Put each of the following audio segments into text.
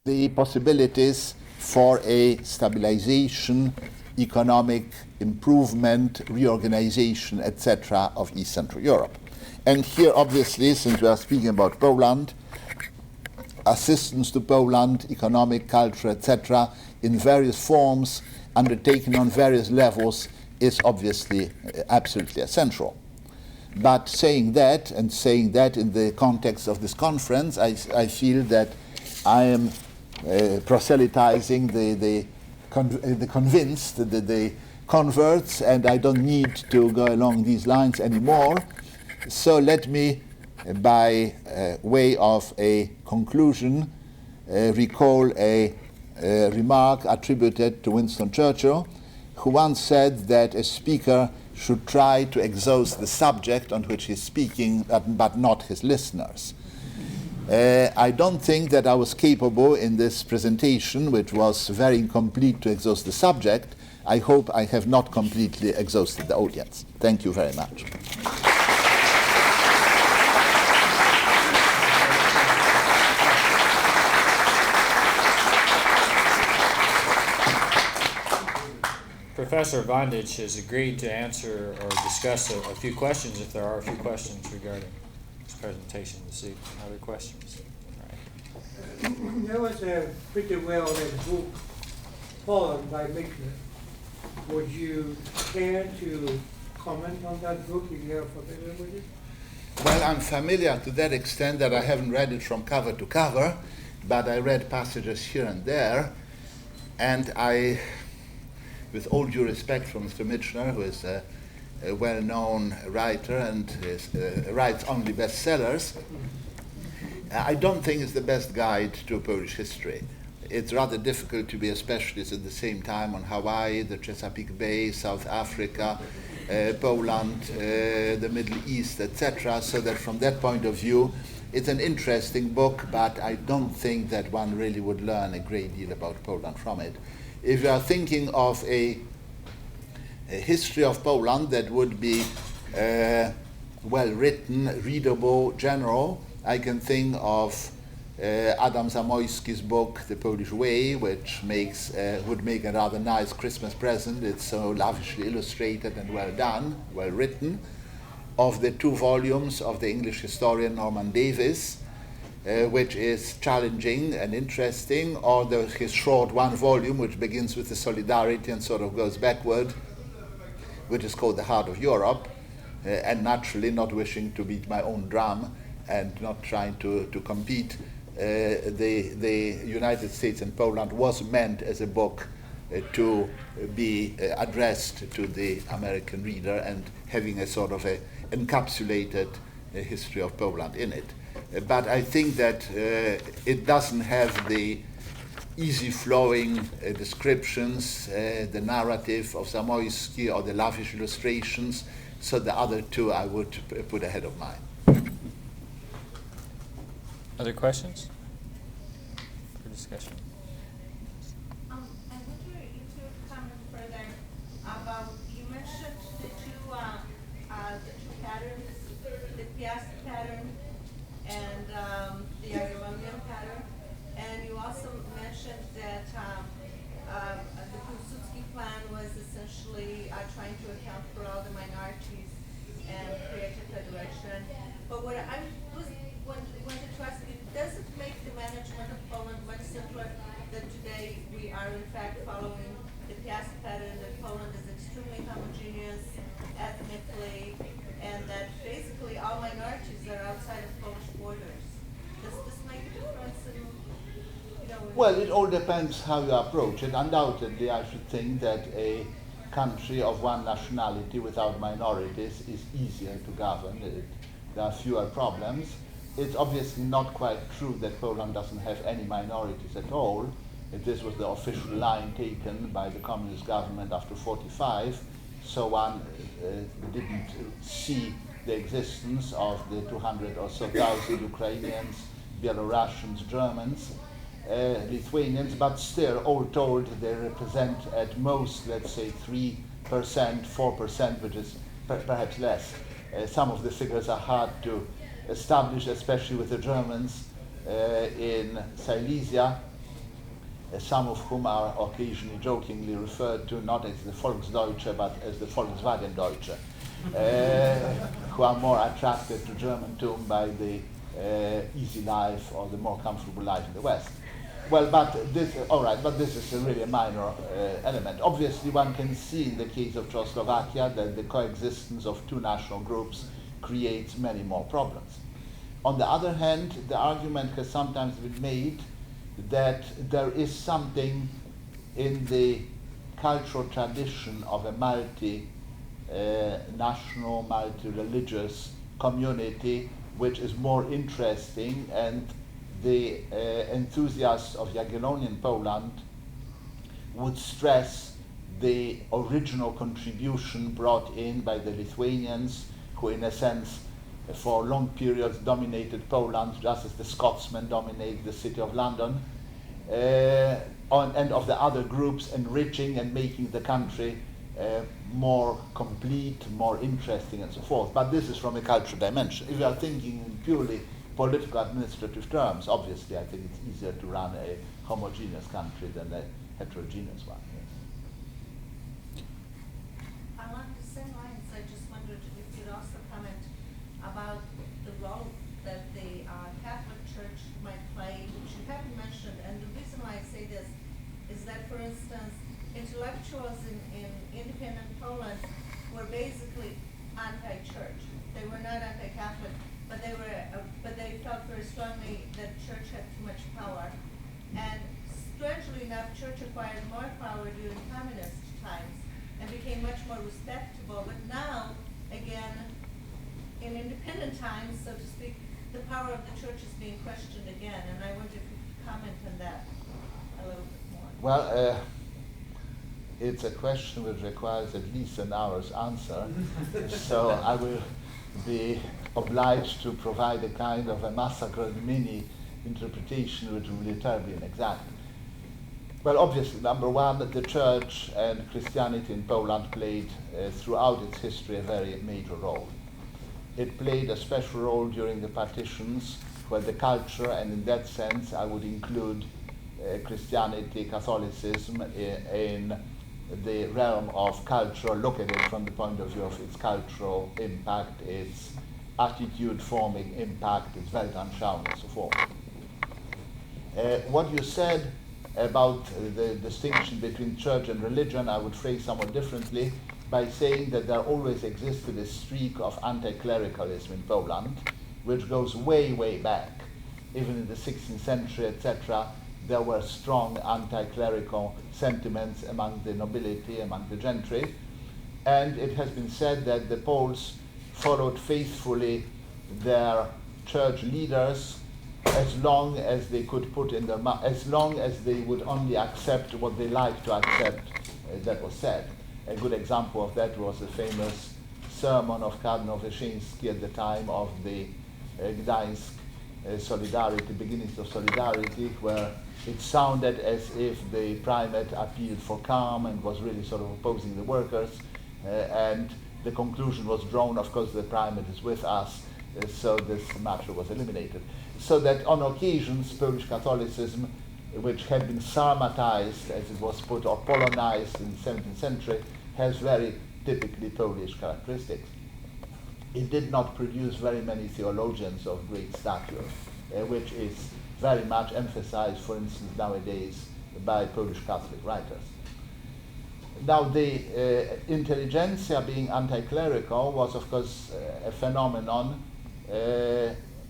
the possibilities for a stabilization, economic improvement, reorganization, etc. of East Central Europe. And here, obviously, since we are speaking about Poland, assistance to Poland, economic, culture, etc., in various forms, undertaken on various levels, is obviously absolutely essential. But saying that, and saying that in the context of this conference, I feel that I am proselytizing the convinced, the converts, and I don't need to go along these lines anymore. So let me, by way of a conclusion, recall a remark attributed to Winston Churchill, who once said that a speaker should try to exhaust the subject on which he's speaking, but not his listeners. I don't think that I was capable in this presentation, which was very incomplete, to exhaust the subject. I hope I have not completely exhausted the audience. Thank you very much. Professor Vandich has agreed to answer or discuss a few questions, if there are a few questions regarding his presentation this evening. Other questions? All right. There was a pretty well-read book, Poland by Michner. Would you care to comment on that book if you are familiar with it? Well, I'm familiar to that extent that I haven't read it from cover to cover, but I read passages here and there, and I, with all due respect for Mr. Michner, who is a well-known writer and writes only bestsellers, I don't think it's the best guide to Polish history. It's rather difficult to be a specialist at the same time on Hawaii, the Chesapeake Bay, South Africa, Poland, the Middle East, etc. So that from that point of view, it's an interesting book, but I don't think that one really would learn a great deal about Poland from it. If you are thinking of a history of Poland that would be well-written, readable, general, I can think of Adam Zamoyski's book, The Polish Way, which would make a rather nice Christmas present. It's so lavishly illustrated and well done, well written. Of the 2 volumes of the English historian Norman Davies, which is challenging and interesting, or his short 1 volume, which begins with the Solidarity and sort of goes backward, which is called The Heart of Europe, and naturally not wishing to beat my own drum and not trying to compete, the United States and Poland was meant as a book to be addressed to the American reader and having a sort of a encapsulated history of Poland in it. But I think that it doesn't have the easy-flowing descriptions, the narrative of Zamoyski or the lavish illustrations, so the other 2 I would put ahead of mine. Other questions for discussion? I wonder if you could comment further about, you mentioned the two patterns, the Piast pattern and the Agamemnon pattern, and you also mentioned that the Pilsudski plan was essentially trying to account for all the minorities and create a federation. But what I wanted to ask you, does it make the management of Poland much simpler that today we are in fact following the Piast pattern, that Poland is extremely homogeneous ethnically, and that basically all minorities are outside of Polish borders? Does this make a difference in, Well, it all depends how you approach it. Undoubtedly, I should think that a country of one nationality without minorities is easier to govern. There are fewer problems. It's obviously not quite true that Poland doesn't have any minorities at all. This was the official line taken by the communist government after 1945, so one didn't see the existence of the 200 or so thousand Ukrainians, Belarusians, Germans, Lithuanians, but still, all told, they represent at most, let's say, 3%, 4%, which is perhaps less. Some of the figures are hard to establish, especially with the Germans in Silesia, some of whom are occasionally jokingly referred to not as the Volksdeutsche but as the Volkswagen-Deutsche, who are more attracted to Germantum by the easy life or the more comfortable life in the West. Well, but this is really a minor element. Obviously, one can see in the case of Czechoslovakia that the coexistence of two national groups creates many more problems. On the other hand, the argument has sometimes been made that there is something in the cultural tradition of a multi-national, multi-religious community which is more interesting, and the enthusiasts of Jagiellonian Poland would stress the original contribution brought in by the Lithuanians, who in a sense for long periods dominated Poland, just as the Scotsmen dominate the city of London, and of the other groups enriching and making the country more complete, more interesting, and so forth. But this is from a cultural dimension. If you are thinking in purely political administrative terms, obviously I think it's easier to run a homogeneous country than a heterogeneous one. Yes. Along the same lines, I just wondered if you'd also comment about the role that the Catholic Church might play, which you haven't mentioned. And the reason why I say this is that, for instance, intellectuals in independent Poland were basically anti-church. They were not anti-Catholic, but they felt very strongly that church had too much power. And strangely enough, church acquired more power during communist times and became much more respectable. But now, again, in independent times, so to speak, the power of the church is being questioned again. And I wonder if you could comment on that a little bit more. Well, it's a question which requires at least an hour's answer, so I will be obliged to provide a kind of a massacred mini interpretation which will be terribly inexact. Well, obviously, number one, the church and Christianity in Poland played throughout its history a very major role. It played a special role during the partitions, where the culture, and in that sense I would include Christianity, Catholicism in the realm of culture, look at it from the point of view of its cultural impact, its attitude-forming impact, its Weltanschauung, and so forth. What you said about the distinction between church and religion, I would phrase somewhat differently by saying that there always existed a streak of anti-clericalism in Poland, which goes way, way back. Even in the 16th century, etc., there were strong anti-clerical sentiments among the nobility, among the gentry, and it has been said that the Poles followed faithfully their church leaders as long as they could put in their mouth, as long as they would only accept what they liked to accept that was said. A good example of that was the famous sermon of Cardinal Wyszyński at the time of the Gdańsk Solidarity, beginnings of Solidarity, where it sounded as if the primate appealed for calm and was really sort of opposing the workers, and the conclusion was drawn, of course, the primate is with us, so this matter was eliminated. So that on occasions, Polish Catholicism, which had been Sarmatized, as it was put, or Polonized in the 17th century, has very typically Polish characteristics. It did not produce very many theologians of great stature, which is very much emphasized, for instance, nowadays by Polish Catholic writers. Now, the intelligentsia being anti-clerical was, of course, a phenomenon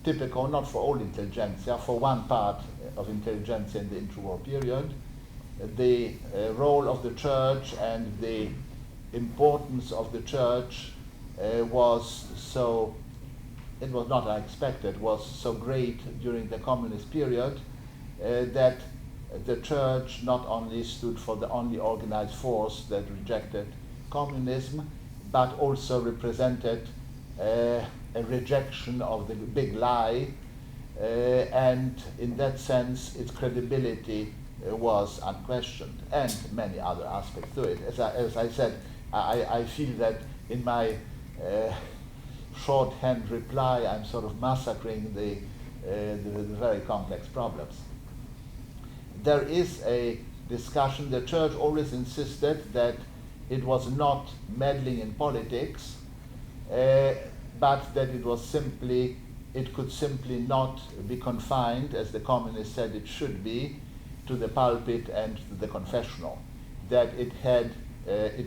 typical not for all intelligentsia, for one part of intelligentsia in the interwar period. The role of the church and the importance of the church was so, it was not unexpected, was so great during the communist period that the church not only stood for the only organized force that rejected communism, but also represented a rejection of the big lie, and in that sense its credibility was unquestioned, and many other aspects to it. As I said, I feel that in my shorthand reply I'm sort of massacring the very complex problems. there is a discussion. The church always insisted that it was not meddling in politics, but that it could simply not be confined, as the communists said it should be, to the pulpit and to the confessional. That it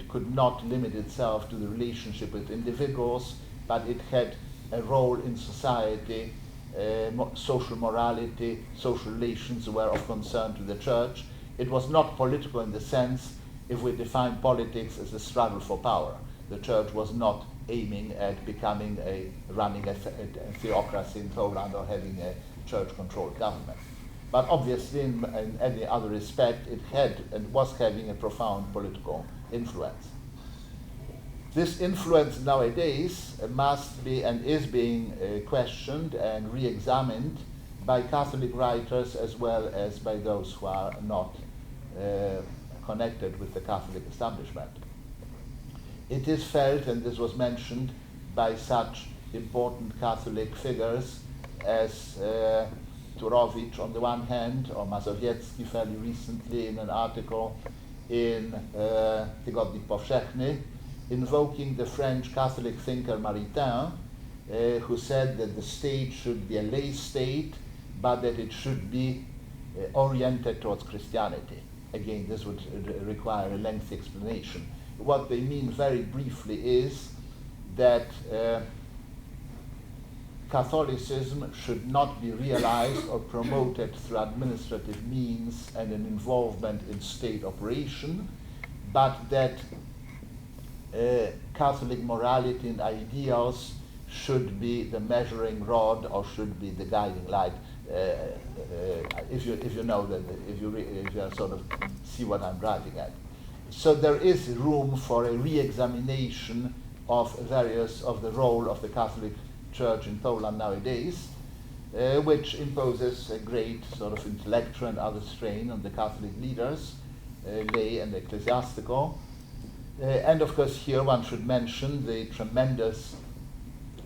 could not limit itself to the relationship with individuals, but it had a role in society. Social morality, social relations were of concern to the church. It was not political in the sense if we define politics as a struggle for power. The church was not aiming at running a theocracy in Poland or having a church-controlled government. But obviously, in any other respect, it had and was having a profound political influence. This influence nowadays must be and is being questioned and re-examined by Catholic writers as well as by those who are not connected with the Catholic establishment. It is felt, and this was mentioned by such important Catholic figures as Turowicz on the one hand, or Mazowiecki fairly recently in an article in Tygodnik Powszechny, invoking the French Catholic thinker Maritain, who said that the state should be a lay state, but that it should be oriented towards Christianity. Again, this would require a lengthy explanation. What they mean very briefly is that Catholicism should not be realized or promoted through administrative means and an involvement in state operation, but that Catholic morality and ideals should be the measuring rod or should be the guiding light. If you know that, if you sort of see what I'm driving at. So there is room for a re-examination of various of the role of the Catholic Church in Poland nowadays, which imposes a great sort of intellectual and other strain on the Catholic leaders, lay and ecclesiastical. And of course here one should mention the tremendous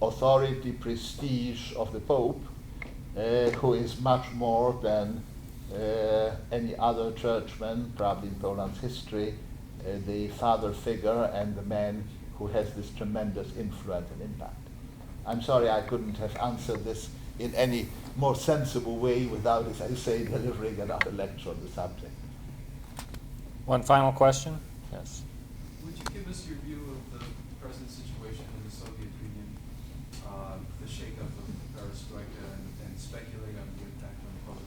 authority, prestige of the Pope, who is much more than any other churchman, probably in Poland's history, the father figure and the man who has this tremendous influence and impact. I'm sorry I couldn't have answered this in any more sensible way without, as I say, delivering another lecture on the subject. One final question? Yes. Would you give us your view of the present situation in the Soviet Union, the shakeup of the perestroika, and speculate on the impact on Poland?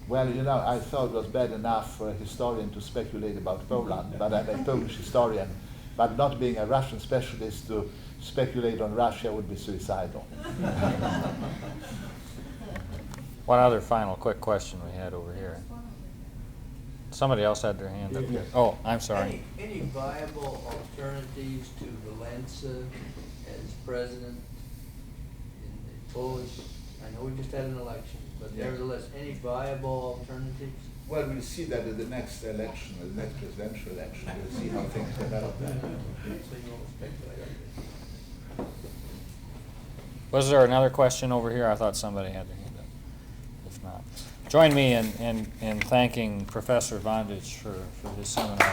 Well, you know, I thought it was bad enough for a historian to speculate about Poland, but I'm a Polish historian. But not being a Russian specialist, to speculate on Russia would be suicidal. One other final quick question we had over here. Somebody else had their hand up here. Oh, I'm sorry. Any viable alternatives to Wałęsa as president in the Polish? I know we just had an election, but Yeah. nevertheless, any viable alternatives? Well, we'll see that at the next election, the next presidential election. We'll see how things develop then. So you won't speculate on this? Was there another question over here? I thought somebody had their hand up. If not, join me in thanking Professor Vandich for his seminar.